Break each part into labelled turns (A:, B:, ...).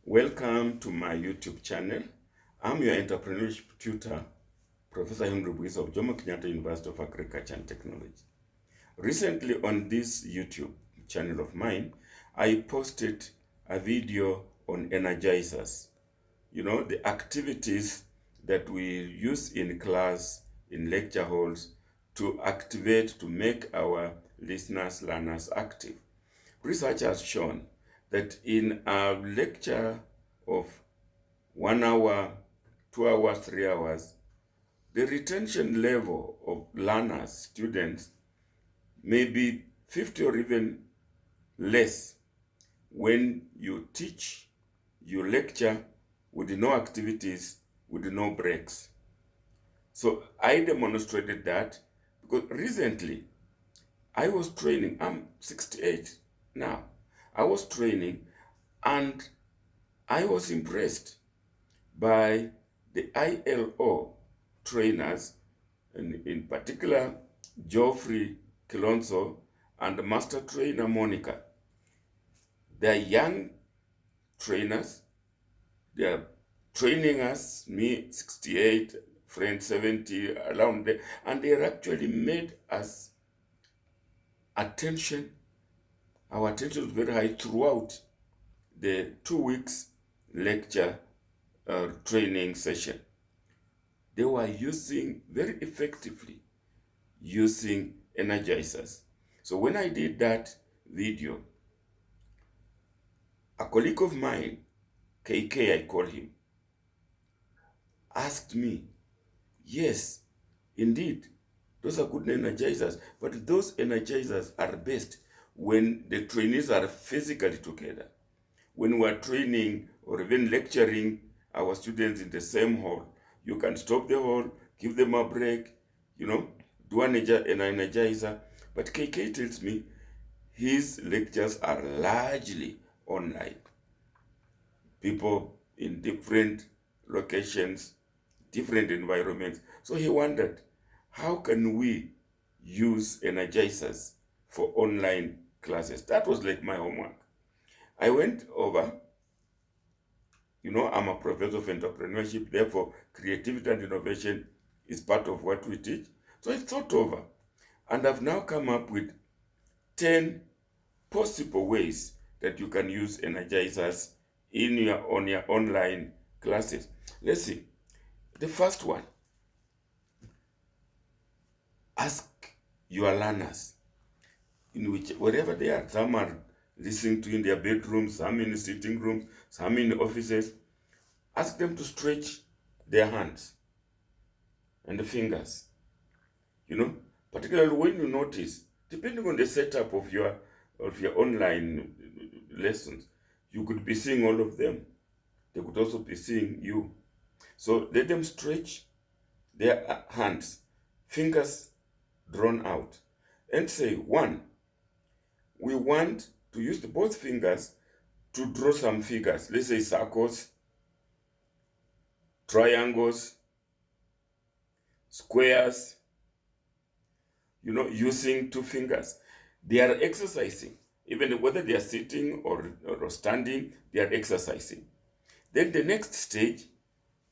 A: Welcome to my YouTube channel. I'm your entrepreneurship tutor, Professor Henry Buis of Jomo Kenyatta University of Agriculture and Technology. Recently on this YouTube channel of mine, I posted a video on energizers. The activities that we use in class, in lecture halls, to activate, to make our listeners, learners active. Research has shown that in a lecture of 1 hour, 2 hours, 3 hours, the retention level of learners, students, may be 50 or even less when you teach, you lecture with no activities, with no breaks. So I demonstrated that because recently I was training. I'm 68 now. I was training and I was impressed by the ILO trainers, and in particular, Geoffrey Kilonso and Master Trainer Monica. They're young trainers. They're training us, me 68, friend 70, around there, and they actually made us attention. Our attention was very high throughout the 2 weeks lecture training session. They were using very effectively using energizers. So when I did that video, a colleague of mine, KK I call him, asked me, yes, indeed, those are good energizers, but those energizers are best when the trainees are physically together. When we are training or even lecturing our students in the same hall, you can stop the hall, give them a break, do an energizer. But KK tells me his lectures are largely online. People in different locations, different environments. So he wondered, how can we use energizers for online classes? That was like my homework. I went over, I'm a professor of entrepreneurship, therefore creativity and innovation is part of what we teach. So I thought over, and I've now come up with 10 possible ways that you can use energizers on your online classes. Let's see. The first one, ask your learners wherever they are. Some are listening to in their bedrooms, some in the sitting rooms, some in the offices. Ask them to stretch their hands and the fingers. Particularly when you notice, depending on the setup of your online lessons, you could be seeing all of them. They could also be seeing you. So let them stretch their hands, fingers drawn out, and say, 1, we want to use both fingers to draw some figures. Let's say circles, triangles, squares, using 2 fingers. They are exercising. Even whether they are sitting or standing, they are exercising. Then the next stage,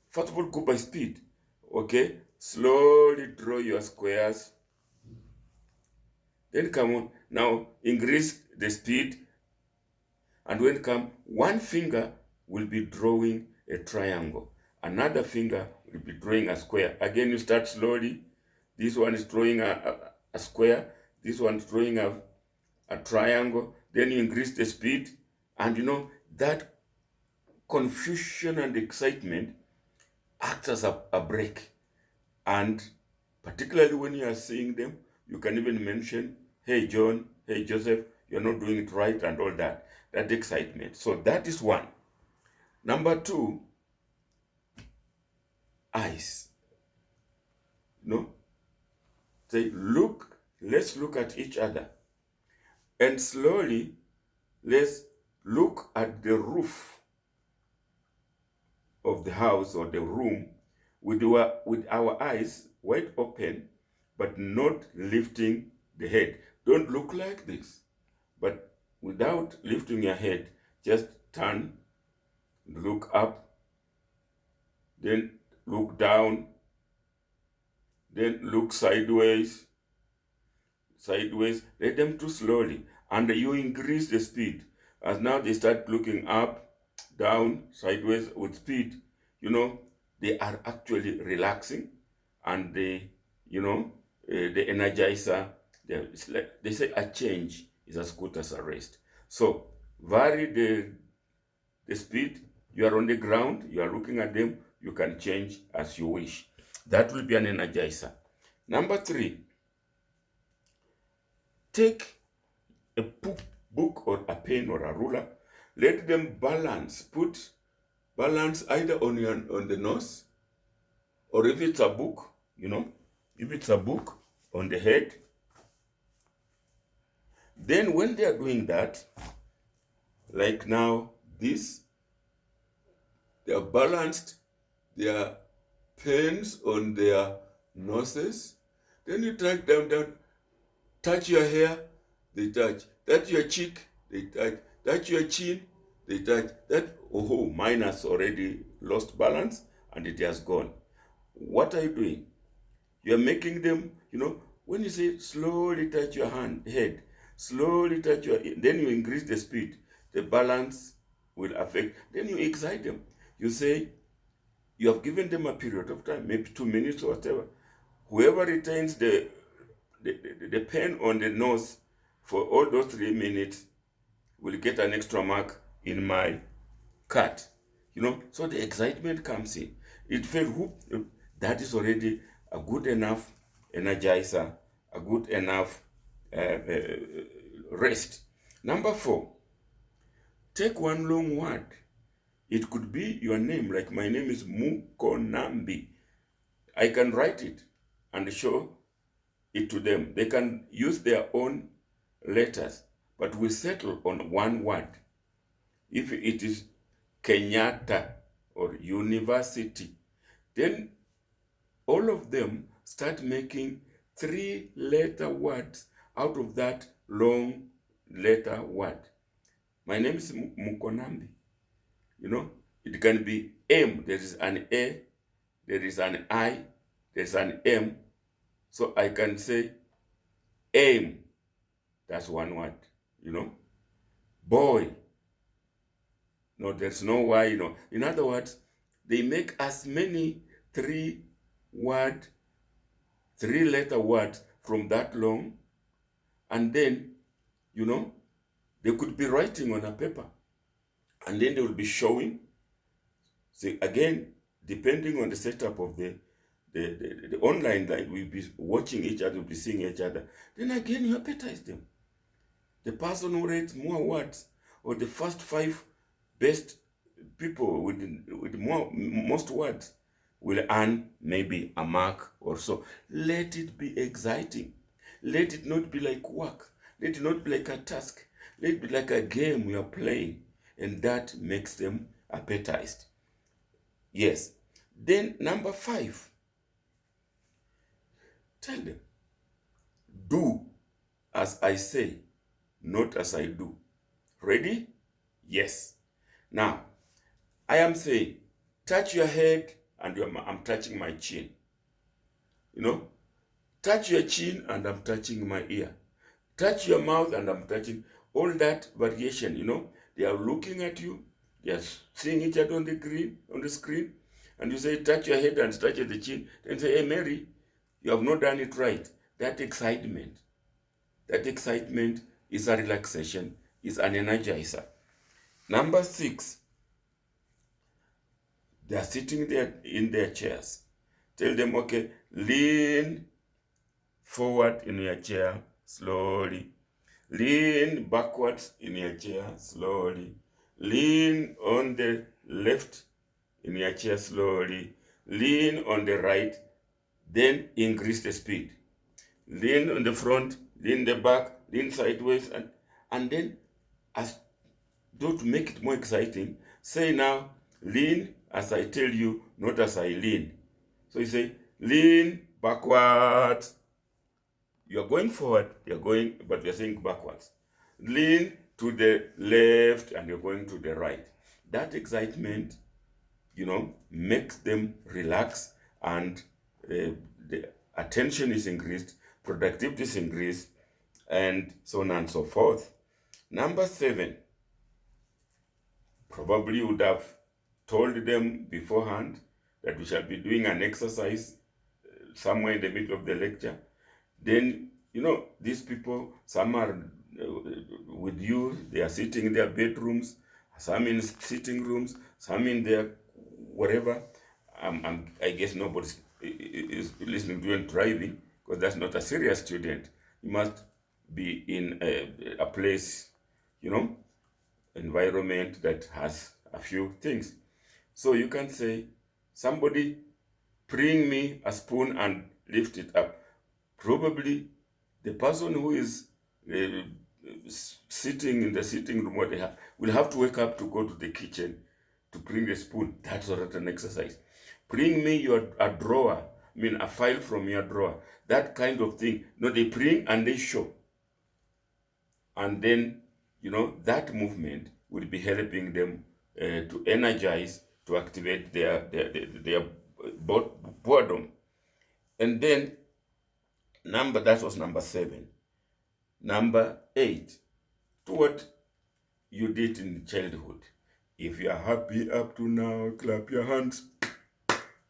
A: first of all, go by speed. Okay? Slowly draw your squares. Then come on. Now increase the speed. And when come, one finger will be drawing a triangle. Another finger will be drawing a square. Again, you start slowly. This one is drawing a square. This one is drawing a triangle. Then you increase the speed. And that confusion and excitement acts as a break. And particularly when you are seeing them, you can even mention, hey John, hey Joseph, you're not doing it right, and all that. That excitement. So that is one. Number 2, eyes. Say, let's look at each other. And slowly, let's look at the roof of the house or the room with our eyes wide open, but not lifting the head. Don't look like this, but without lifting your head, just turn look up, then look down, then look sideways, let them do slowly, and you increase the speed. As now they start looking up, down, sideways with speed, they are actually relaxing, and the energizer, they say a change is as good as a rest. So vary the speed. You are on the ground, you are looking at them, you can change as you wish. That will be an energizer. Number 3, take a book or a pen or a ruler, let them balance, put balance either on the nose, or if it's a book, if it's a book, on the head. Then when they are doing that, like now this, they are balanced their pens on their noses. Then you touch them down, touch your hair, they touch. Touch your cheek, they touch. Touch your chin, they touch. That, oh, mine has already lost balance and it has gone. What are you doing? You're making them, when you say slowly touch your head, slowly touch then you increase the speed, the balance will affect. Then you excite them. You say, you have given them a period of time, maybe 2 minutes or whatever. Whoever retains the pen on the nose for all those 3 minutes will get an extra mark in my card. So the excitement comes in. It felt, whoop, that is already a good enough energizer, a good enough rest. Number 4, take one long word. It could be your name, like my name is Mukonambi. I can write it and show it to them. They can use their own letters, but we settle on one word. If it is Kenyatta or university, then all of them start making 3-letter words out of that long letter word. My name is Mukonambi. It can be M. There is an A, there is an I, there's an M. So I can say aim. That's one word. Boy. No, there's no Y. In other words, they make as many 3-letter words from that long, and then, they could be writing on a paper, and then they will be showing. See, again, depending on the setup of the online line, we'll be watching each other, we'll be seeing each other. Then again, you appetize them. The person who writes more words, or the first 5 best people with most words, will earn maybe a mark or so. Let it be exciting. Let it not be like work. Let it not be like a task. Let it be like a game we are playing, and that makes them appetized. Yes. Then number 5, tell them, do as I say, not as I do. Ready? Yes. Now, I am saying, touch your head, and I'm touching my chin. Touch your chin, and I'm touching my ear. Touch your mouth, and I'm touching. All that variation, they are looking at you, they are seeing each other on the screen, and you say, touch your head and touch the chin, then say, hey, Mary, you have not done it right. That excitement is a relaxation, is an energizer. Number 6, they are sitting there in their chairs. Tell them, okay, lean forward in your chair slowly. Lean backwards in your chair slowly. Lean on the left in your chair slowly. Lean on the right, then increase the speed. Lean on the front, lean the back, lean sideways, and then, as though to make it more exciting, say now, lean as I tell you, not as I lean. So you say, lean backwards. You are going forward, but you're saying backwards. Lean to the left, and you're going to the right. that excitement, makes them relax, and the attention is increased, productivity is increased, and so on and so forth. Number 7, probably you would have told them beforehand that we shall be doing an exercise somewhere in the middle of the lecture. Then, these people, some are with you, they are sitting in their bedrooms, some in sitting rooms, some in their whatever. I guess nobody is listening to you and driving, because that's not a serious student. You must be in a place, environment that has a few things. So you can say, somebody bring me a spoon and lift it up. Probably the person who is uh, sitting in the sitting room will have to wake up to go to the kitchen to bring the spoon. That's not an exercise. Bring me a drawer, a file from your drawer. That kind of thing. No, they bring and they show. And then, that movement will be helping them to energize, to activate their boredom. And then, that was number 7. Number 8, to what you did in childhood. If you are happy up to now, clap your hands.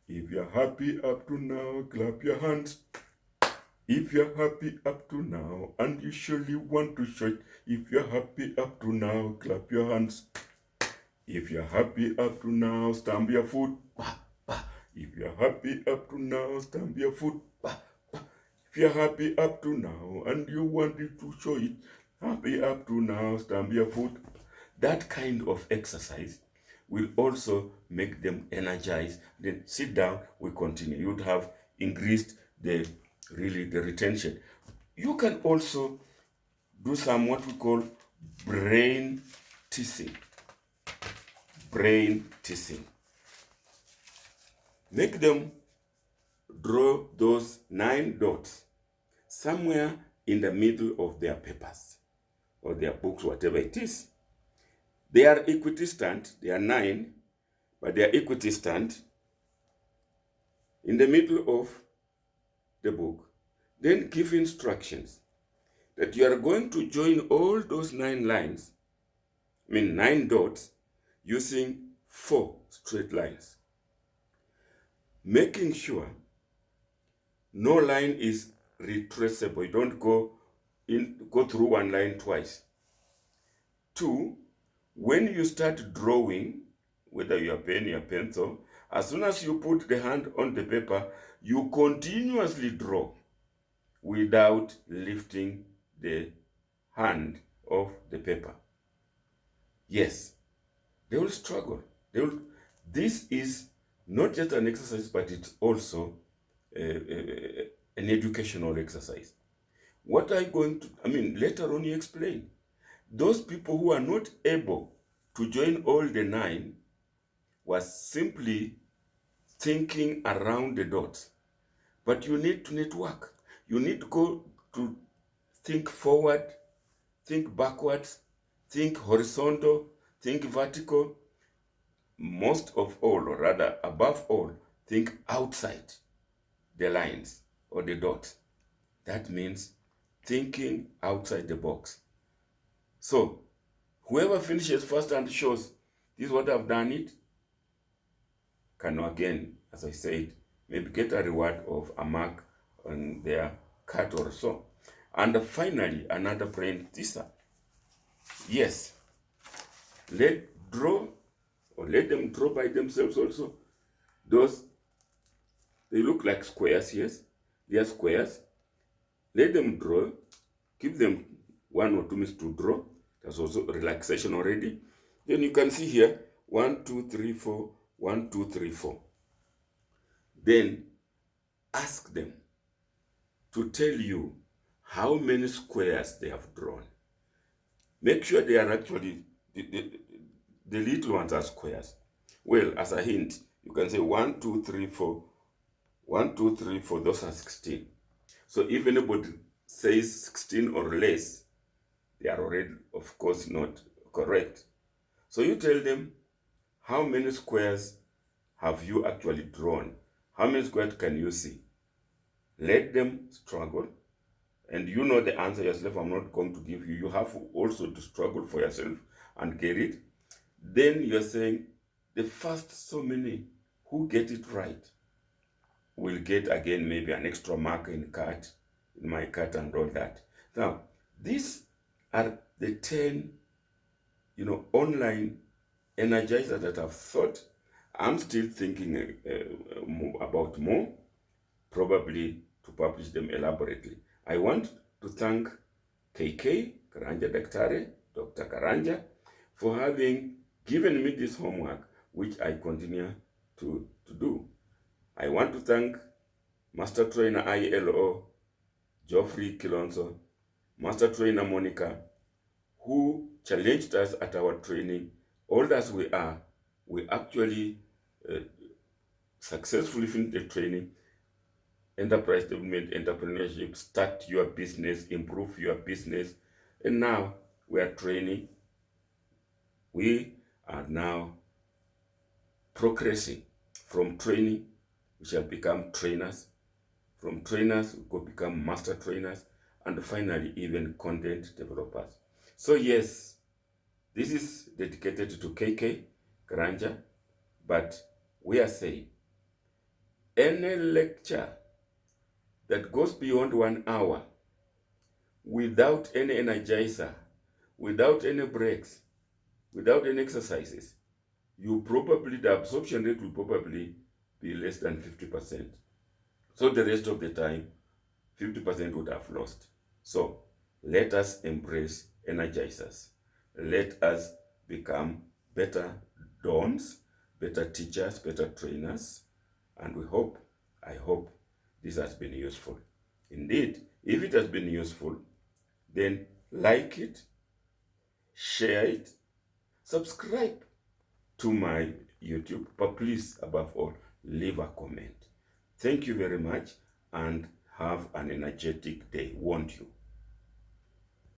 A: If you're happy up to now, clap your hands. If you're happy up to now, and you surely want to show it, if you're happy up to now, clap your hands. If you're happy up to now, stamp your foot. If you're happy up to now, stamp your foot. If you're happy up to now, and you want it to show it, happy up to now, stamp your foot. That kind of exercise will also make them energized. Then sit down, we continue. You'd have increased the retention. You can also do some what we call brain teasing. Brain teasing. Make them draw those 9 dots somewhere in the middle of their papers or their books, whatever it is. They are equidistant, they are 9, but they are equidistant in the middle of the book. Then give instructions that you are going to join all those 9 lines, 9 dots, using 4 straight lines. Making sure no line is retraceable. You don't go through one line twice. 2, when you start drawing, whether your pen, your pencil, as soon as you put the hand on the paper, you continuously draw without lifting the hand off the paper. Yes, they will struggle. This is not just an exercise, but it's also an educational exercise. What are you going to, later on you explain. Those people who are not able to join all the 9 was simply thinking around the dots. But you need to network. You need to go to think forward, think backwards, think horizontal, think vertical. Most of all, or rather above all, think outside the lines or the dots. That means thinking outside the box. So, whoever finishes first and shows, this is what I've done it, can again, as I said, maybe get a reward of a mark on their card or so. And finally, another brain teaser. Yes, let them draw by themselves also. Those, they look like squares, yes, they are squares. Let them draw, give them 1 or 2 minutes to draw. That's also relaxation already. Then you can see here, 1, 2, 3, 4, 1, 2, 3, 4. Then ask them to tell you how many squares they have drawn. Make sure they are actually, the little ones are squares. Well, as a hint, you can say 1, 2, 3, 4. 1, 2, 3, 4, those are 16. So if anybody says 16 or less, they are already, of course, not correct. So you tell them How many squares have you actually drawn? How many squares can you see? Let them struggle. And you know the answer yourself. I'm not going to give you. You have also to struggle for yourself and get it. Then you're saying the first so many who get it right will get again maybe an extra mark in my cut and all that. Now, these are the 10, online energizers that I've thought. I'm still thinking about more, probably to publish them elaborately. I want to thank KK, Karanja Daktari, Dr. Karanja, for having given me this homework, which I continue to do. I want to thank Master Trainer ILO, Geoffrey Kilonso, Master Trainer Monica, who challenged us at our training. Old as we are, we actually successfully finished the training. Enterprise development, entrepreneurship, start your business, improve your business. And now we are training. We are now progressing. From training, we shall become trainers. From trainers, we could become master trainers. And finally, even content developers. So yes, this is dedicated to KK, Karanja, but we are saying any lecture that goes beyond 1 hour without any energizer, without any breaks, without any exercises, the absorption rate will probably be less than 50%. So the rest of the time, 50% would have lost. So let us embrace energizers. Let us become better dons, better teachers, better trainers, and I hope this has been useful. Indeed, if it has been useful, then like it, share it, subscribe to my YouTube, but please, above all, leave a comment. Thank you very much and have an energetic day. Want you.